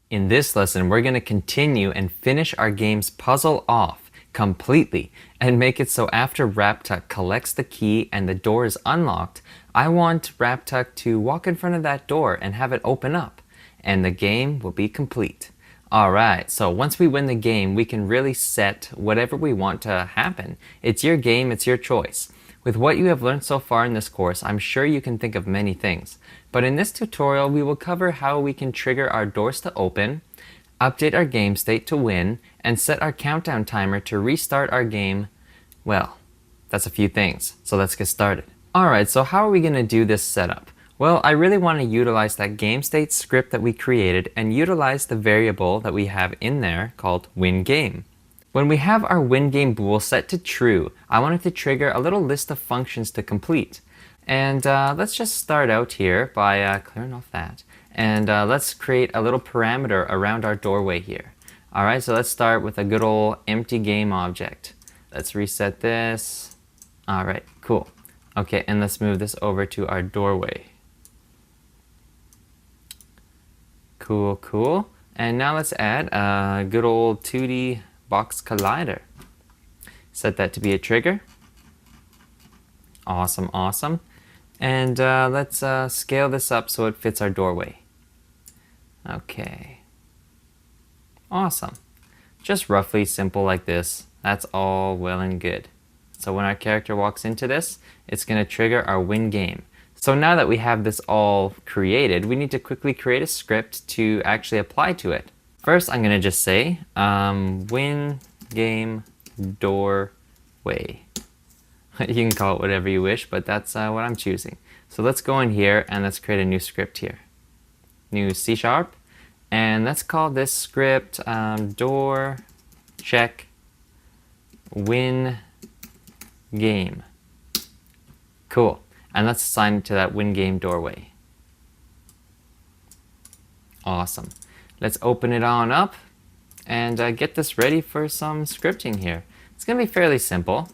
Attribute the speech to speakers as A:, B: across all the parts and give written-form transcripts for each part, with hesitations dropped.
A: In this lesson, we're going to continue and finish our game's puzzle off completely and make it so after WrapTuck collects the key and the door is unlocked, I want WrapTuck to walk in front of that door and have it open up, and the game will be complete. Alright, so once we win the game, we can really set whatever we want to happen. It's your game, it's your choice. With what you have learned so far in this course, I'm sure you can think of many things. But in this tutorial, we will cover how we can trigger our doors to open, update our game state to win, and set our countdown timer to restart our game. Well, that's a few things, so let's get started. Alright, so how are we going to do this setup? Well, I really want to utilize that game state script that we created and utilize the variable that we have in there called WinGame. When we have our WinGame bool set to true, I want it to trigger a little list of functions to complete. And let's just start out here by clearing off that. And let's create a little parameter around our doorway here. Alright, so let's start with a good old empty game object. Let's reset this. Alright, cool. Okay, and let's move this over to our doorway. Cool, cool. And now let's add a good old 2D box collider. Set that to be a trigger. Awesome, awesome. And let's scale this up so it fits our doorway. Okay. Awesome. Just roughly simple like this. That's all well and good. So when our character walks into this, it's going to trigger our WinGame. So now that we have this all created, we need to quickly create a script to actually apply to it. First, I'm going to just say WinGame doorway. You can call it whatever you wish, but that's what I'm choosing. So let's go in here and let's create a new script here. New C#. And let's call this script door check win game. Cool. And let's assign it to that WinGame doorway. Awesome. Let's open it on up and get this ready for some scripting here. It's going to be fairly simple.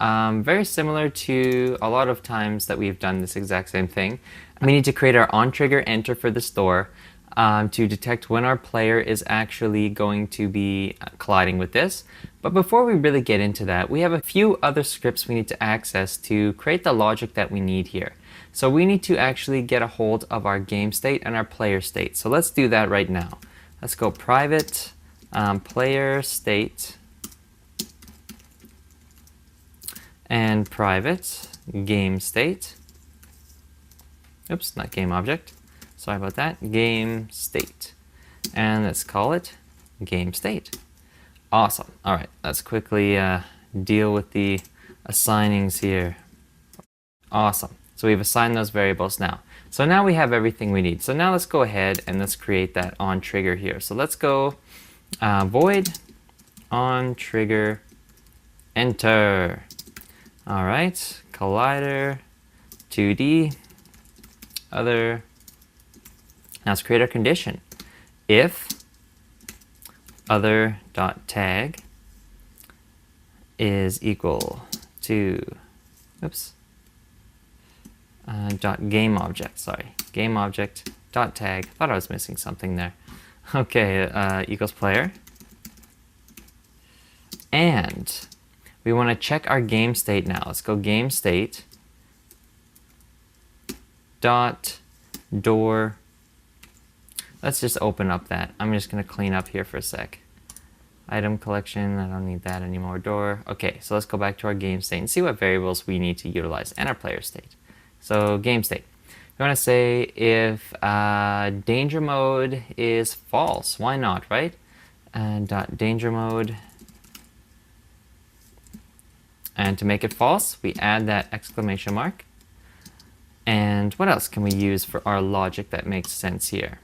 A: Very similar to a lot of times that we've done this exact same thing. We need to create our Ontriggerenter for this door to detect when our player is actually going to be colliding with this. But before we really get into that, we have a few other scripts we need to access to create the logic that we need here. So we need to actually get a hold of our game state and our player state. So let's do that right now. Let's go private player state and private game state. Oops, not game object. Sorry about that. Game state. And let's call it game state. Awesome. All right, let's quickly deal with the assignings here. Awesome. So we've assigned those variables now. So now we have everything we need. So now let's go ahead and let's create that on trigger here. So let's go void on trigger enter. All right, collider 2D other. Now let's create our condition. If other.tag is equal to game object, sorry, game object dot tag. Thought I was missing something there. Okay, equals player. And we want to check our game state now. Let's go game state dot door. Let's just open up that. I'm just going to clean up here for a sec. Item collection, I don't need that anymore. Door. Okay, so let's go back to our game state and see what variables we need to utilize and our player state. So game state. We want to say if danger mode is false. Why not, right? Dot danger mode. And to make it false, we add that exclamation mark. And what else can we use for our logic that makes sense here?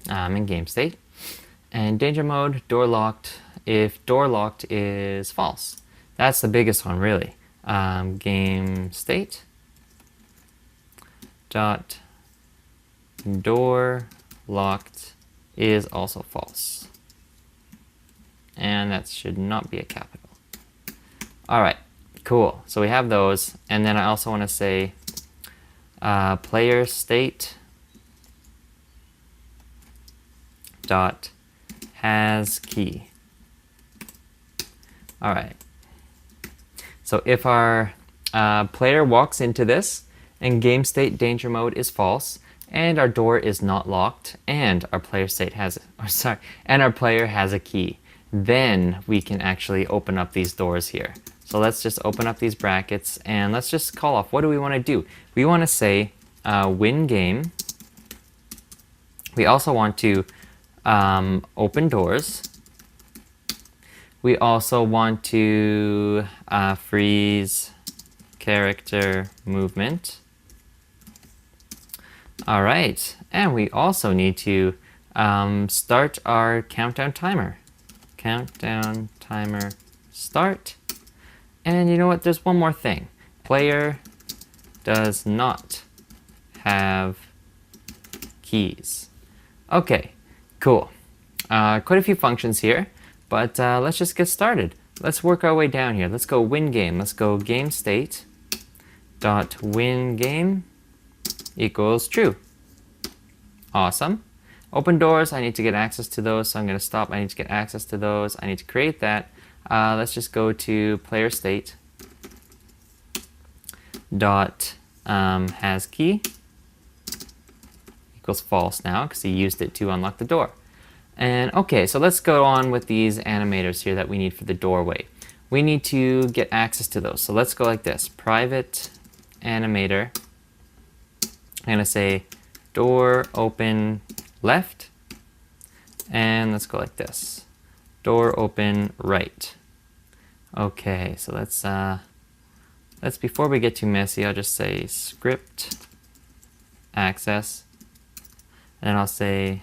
A: In game state. And danger mode, door locked, if door locked is false. That's the biggest one, really. Game state dot door locked is also false. And that should not be a capital. All right, cool. So we have those. And then I also want to say player state dot has key. All right. So if our player walks into this and game state danger mode is false, and our door is not locked, and our player state has, and our player has a key, then we can actually open up these doors here. So let's just open up these brackets and let's just call off. What do we want to do? We want to say WinGame. We also want to open doors. We also want to freeze character movement. All right, and we also need to start our countdown timer. Countdown timer start. And you know what? There's one more thing. Player does not have keys. Okay, cool. Quite a few functions here, but let's just get started. Let's work our way down here. Let's go WinGame. Let's go game state dot WinGame equals true. Awesome. Open doors, I need to get access to those, so I'm going to stop. I need to get access to those. I need to create that. Let's just go to player state dot has key equals false now because he used it to unlock the door. And okay, so let's go on with these animators here that we need for the doorway. We need to get access to those. So let's go like this. Private animator. I'm going to say door open left. And let's go like this. Door open right. Okay, so let's before we get too messy, I'll just say script access. And I'll say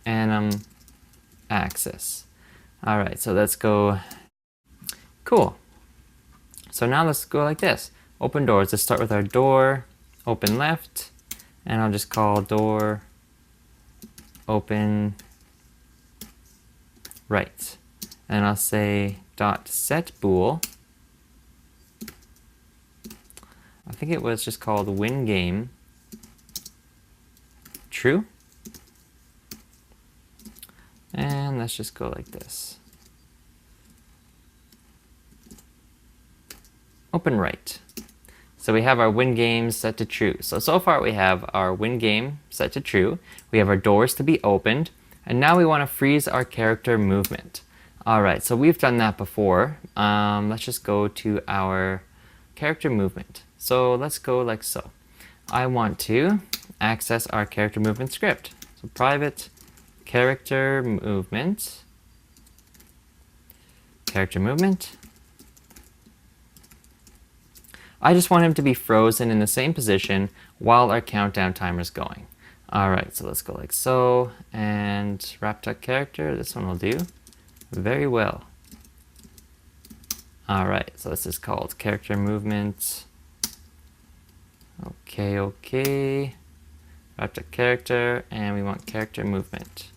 A: anim access. All right, so let's go. Cool. So now let's go like this. Open doors. Let's start with our door open left, and I'll just call door open right. And I'll say dot set bool. I think it was just called WinGame true. And let's just go like this. Open right. So we have our WinGame set to true. So far we have our WinGame set to true. We have our doors to be opened. And now we want to freeze our character movement. All right, so we've done that before. Let's just go to our character movement. So let's go like so. I want to access our character movement script. So private character movement. Character movement. I just want him to be frozen in the same position while our countdown timer is going. All right, so let's go like so. And WrapTuck character, this one will do very well. All right, so this is called character movement. Okay. WrapTuck character, and we want character movement.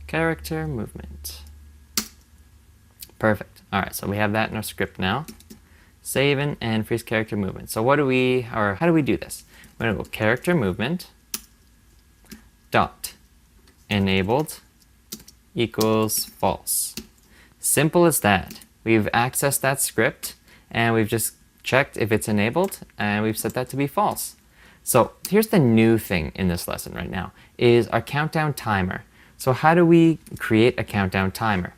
A: Character movement. Perfect. All right, so we have that in our script now. Save and freeze character movement. So how do we do this? We're gonna go character movement dot enabled equals false. Simple as that. We've accessed that script and we've just checked if it's enabled and we've set that to be false. So here's the new thing in this lesson right now is our countdown timer. So how do we create a countdown timer?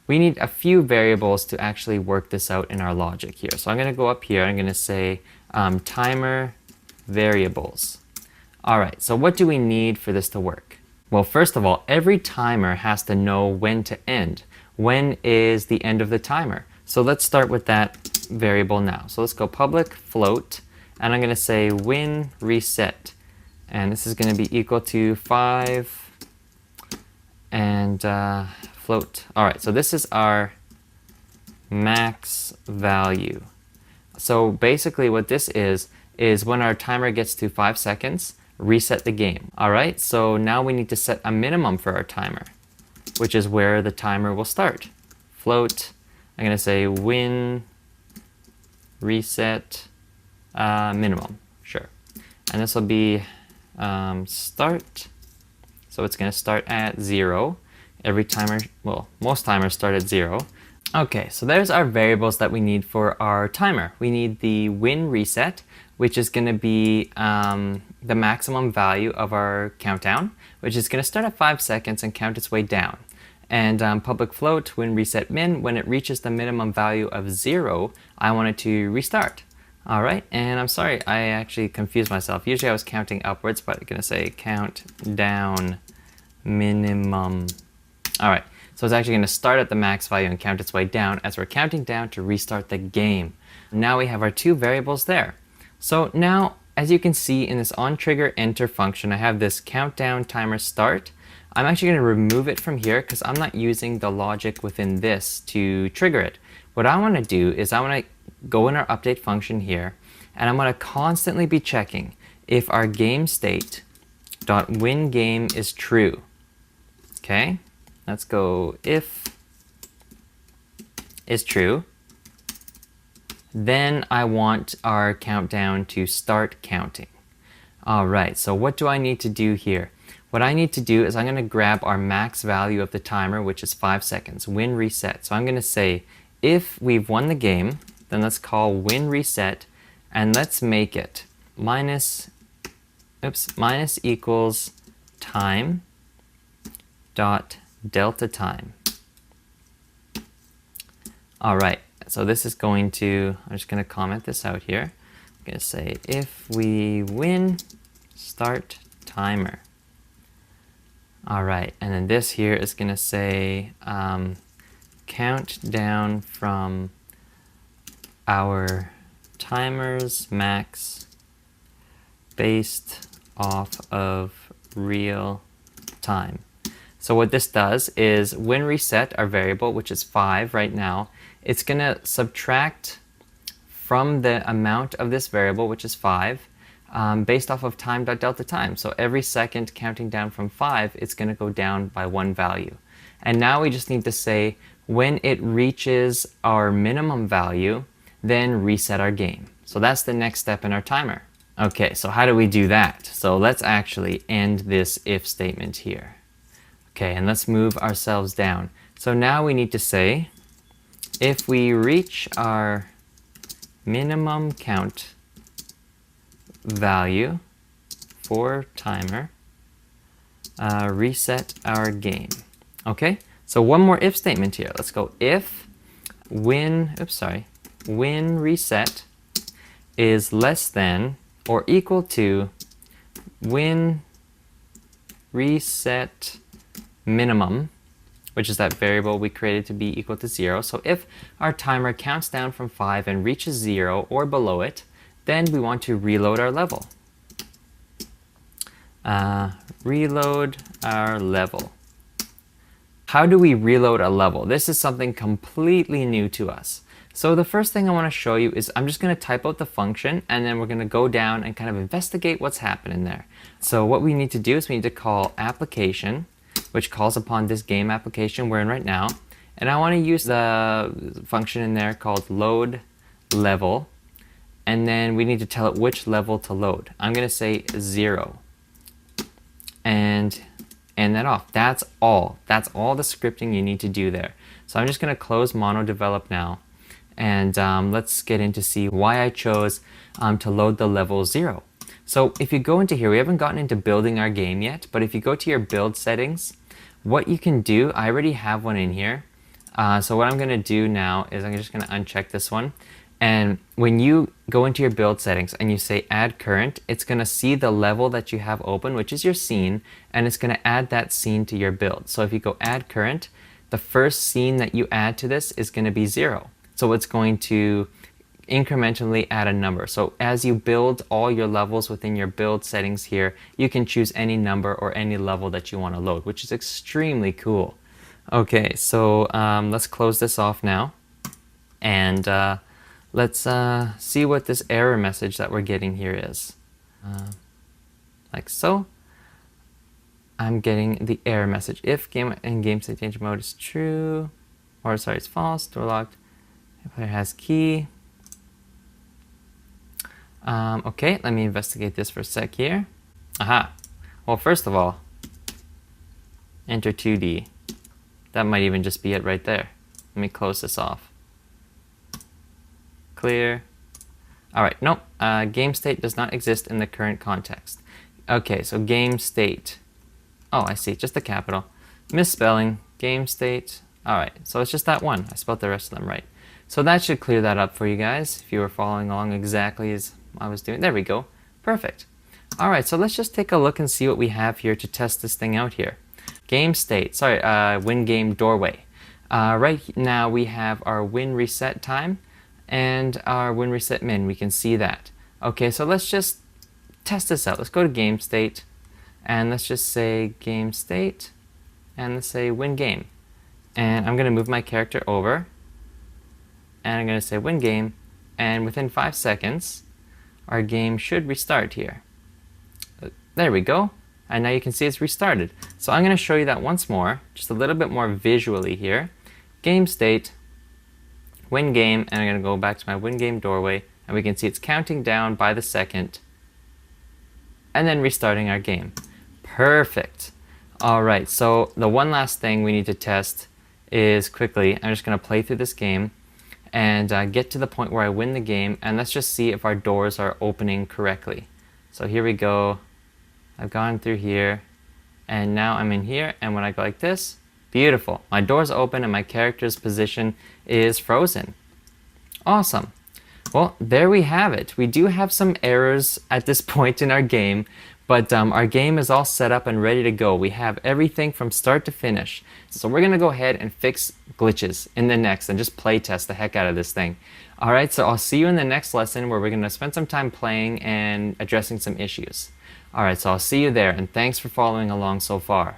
A: We need a few variables to actually work this out in our logic here. So I'm going to go up here. I'm going to say timer variables. All right, so what do we need for this to work? Well, first of all, every timer has to know when to end. When is the end of the timer? So let's start with that variable now. So let's go public float, and I'm going to say win reset. And this is going to be equal to 5 and float. All right, so this is our max value. So basically what this is when our timer gets to 5 seconds, reset the game. All right, so now we need to set a minimum for our timer, which is where the timer will start. Float, I'm gonna say win reset minimum, sure. And this will be start So it's going to start at 0. Every timer, well, most timers start at 0. Okay, so there's our variables that we need for our timer. We need the win reset, which is going to be the maximum value of our countdown, which is going to start at 5 seconds and count its way down. And public float, win reset min, when it reaches the minimum value of 0, I want it to restart. All right, and I'm sorry, I actually confused myself. Usually I was counting upwards, but I'm going to say count down minimum. All right, so it's actually going to start at the max value and count its way down as we're counting down to restart the game. Now we have our two variables there. So now, as you can see in this Ontriggerenter function, I have this countdown timer start. I'm actually going to remove it from here because I'm not using the logic within this to trigger it. What I want to do is I want to go in our update function here, and I'm going to constantly be checking if our game state .WinGame is true. Okay, let's go if is true. Then I want our countdown to start counting. All right, so what do I need to do here? What I need to do is I'm going to grab our max value of the timer, which is 5 seconds, win reset. So I'm going to say if we've won the game, then let's call win reset, and let's make it minus equals time dot delta time. All right, so this is going to, I'm just going to comment this out here. I'm going to say if we win, start timer. All right, and then this here is going to say count down from our timer's max based off of real time. So what this does is win reset our variable, which is 5 right now, it's going to subtract from the amount of this variable, which is 5, based off of time.delta time. So every second counting down from 5, it's going to go down by 1 value. And now we just need to say when it reaches our minimum value, then reset our game. So that's the next step in our timer. Okay, so how do we do that? So let's actually end this if statement here. Okay, and let's move ourselves down. So now we need to say if we reach our minimum count value for timer, reset our game. Okay, so one more if statement here. Let's go if win reset is less than or equal to win reset minimum, which is that variable we created to be equal to 0. So if our timer counts down from 5 and reaches 0 or below it, then we want to reload our level. Reload our level. How do we reload a level? This is something completely new to us. So the first thing I want to show you is I'm just going to type out the function, and then we're going to go down and kind of investigate what's happening there. So what we need to do is we need to call application, which calls upon this game application we're in right now. And I want to use the function in there called load level. And then we need to tell it which level to load. I'm going to say 0. And end that off. That's all. That's all the scripting you need to do there. So I'm just going to close mono-develop now. And let's get in to see why I chose to load the level 0. So if you go into here, we haven't gotten into building our game yet, but if you go to your build settings, what you can do, I already have one in here. So what I'm going to do now is I'm just going to uncheck this one. And when you go into your build settings and you say add current, it's going to see the level that you have open, which is your scene, and it's going to add that scene to your build. So if you go add current, the first scene that you add to this is going to be 0. So it's going to incrementally add a number. So as you build all your levels within your build settings here, you can choose any number or any level that you want to load, which is extremely cool. Okay, so let's close this off now. And let's see what this error message that we're getting here is. Like so. I'm getting the error message. If game and game state danger mode is true, or sorry, it's false, door locked. If player has key. Okay, let me investigate this for a sec here. Aha. Well, first of all, enter 2D. That might even just be it right there. Let me close this off. Clear. Alright, nope, game state does not exist in the current context. Okay, so game state. Oh, I see, just the capital. Misspelling, game state. Alright, so it's just that one. I spelled the rest of them right. So that should clear that up for you guys, if you were following along exactly as I was doing. There we go. Perfect. Alright, so let's just take a look and see what we have here to test this thing out here. Game state, sorry, WinGame doorway. Right now we have our win reset time and our win reset min. We can see that. Okay, so let's just test this out. Let's go to game state and let's just say game state and let's say win game. And I'm going to move my character over and I'm going to say win game, and within 5 seconds our game should restart here. There we go. And now you can see it's restarted. So I'm going to show you that once more, just a little bit more visually here. Game state, win game, and I'm going to go back to my win game doorway, and we can see it's counting down by the second, and then restarting our game. Perfect. Alright, so the one last thing we need to test is quickly, I'm just going to play through this game and get to the point where I win the game, and let's just see if our doors are opening correctly. So here we go. I've gone through here, and now I'm in here, and when I go like this, beautiful. My door's open and my character's position is frozen. Awesome. Well, there we have it. We do have some errors at this point in our game, but our game is all set up and ready to go. We have everything from start to finish. So we're going to go ahead and fix glitches in the next and just play test the heck out of this thing. Alright, so I'll see you in the next lesson where we're going to spend some time playing and addressing some issues. Alright, so I'll see you there, and thanks for following along so far.